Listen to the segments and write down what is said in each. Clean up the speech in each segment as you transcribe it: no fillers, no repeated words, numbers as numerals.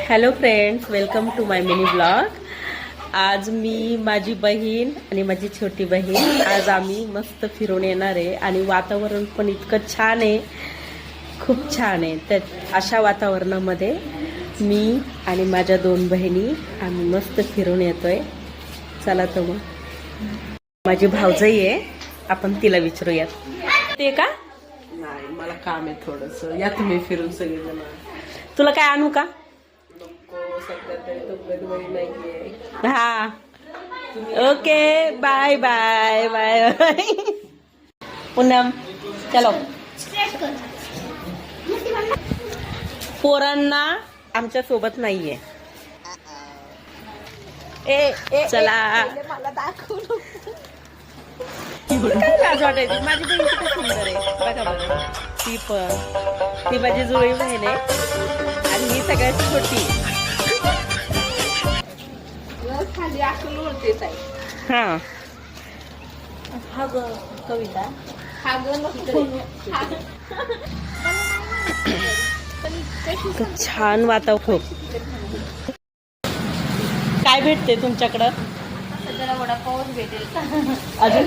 Hello friends, welcome to my mini blog. आज मी, माझी बहीण आणि माझी छोटी बहीण आज आम्ही मस्त फिरून येणार आहे. आणि वातावरण पण इतकं छान आहे, खूप छान आहे. तर अशा वातावरणामध्ये मी आणि माझ्या दोन बहिणी आम्ही मस्त फिरून येतोय. चला तर मग. माझी भाऊजाई आहे, आपण तिला विचारूयात. ते का नाही, मला काम आहे थोडस. या तुम्ही फिरून सगळेजण. तुला काय आणू का? नको, सध्या तरी तब्येत बरी नाहीये. हा, okay, bye bye bye bye. Poonam, चलो. पोरांना आमच्या सोबत नाहीये. चला. मला दाखवू. काय लाज वाटायची? माझी बहीण किती सुंदर आहे बघा बघा. ती माझी जुळी बहीण आहे आणि ही सगळ्यात छोटी. खाली आखून उरतेच आहे. हा हा ग कविता, हा ग छान वातावरण. काय भेटते तुमच्याकडं? सध्याला वडापावच भेटेल. अजून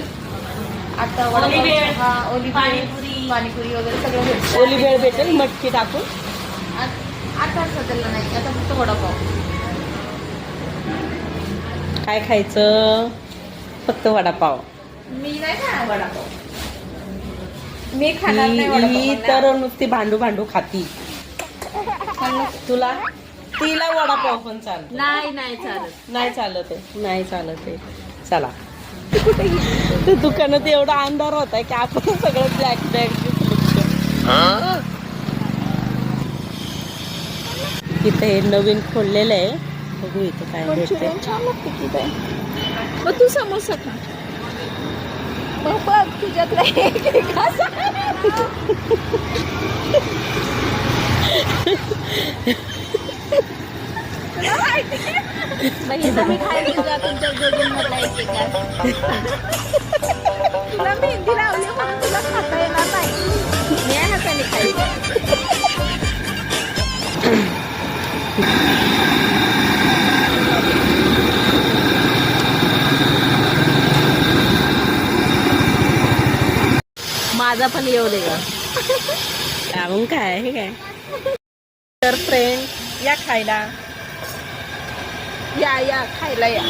आता वडापाव, ओली पाणीपुरी वगैरे सगळं भेटेल. ओली भेळ भेटेल मटकी टाकून. आता सध्याला नाही, आता फक्त वडापाव. काय खायचं? फक्त वडापाव. मी नाही खाणार वडापाव. मी खाणार नाही ही वडापाव. तर नुसती भांडू भांडू खाती. तुला तिला वडापाव पण चालत नाही नाही चालत. नाही चालत आहे, नाही चालत आहे. चला. ते दुकानात एवढा अंधार होता की आपण सगळं ब्लॅक ब्लॅक इथे हे नवीन खोललेलं आहे. बघू इथे काय भेटते. छान लागते की काय. मग तू समोसा खा. मग बघ तुझ्यातला एक असा. मी खायला तुझ्या तुमच्या दोघींमधला एक तुला मेहंदी लावली म्हणून तुला खाता येणार नाही. मी हाताने खाईल. माझा पण येऊ दे का. कारण काय हे काय. तर फ्रेंड या खायला. या खायला या.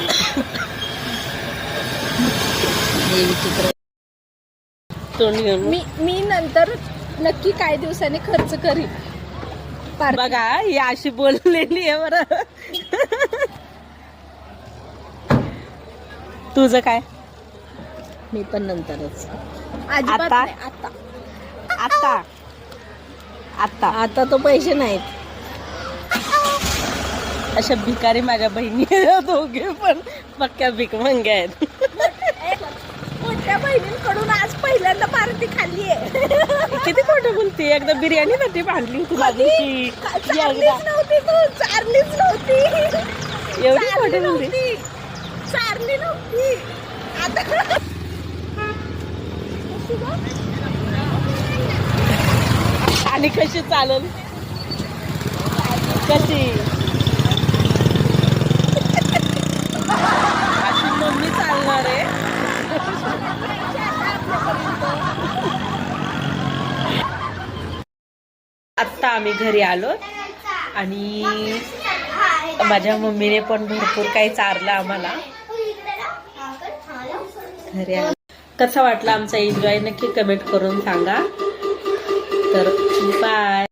तोंड घेऊन मी नंतर नक्की काही दिवसांनी खर्च करीन. बघा ही अशी बोललेली आहे बरं. तुझं काय? मी पण नंतरच. आता? आता आता आता आता तो पैसे नाहीत. अशा भिकारी माझ्या बहिणी दोघे पण पक्क्या भिकमंग्या आहेत. मोठ्या बहिणींकडून आज पहिल्यांदा पार्टी खाल्ली आहे. किती खोटं बोलते. एकदा बिर्याणी साठी भांडली तुला दिवशी. चारलीच नव्हती तू. चारलीच नव्हती. एवढी खोटं बोलते. चारली नव्हती. आता आणि कशी चालल? कशी अशी मम्मी चालणार आहे. आत्ता आम्ही घरी आलो आणि माझ्या मम्मीने पण भरपूर काही चारलं आम्हाला. घरी आलो. कसा वाटला आमचा एन्जॉय नक्की कमेंट करून सांगा. तर बाय.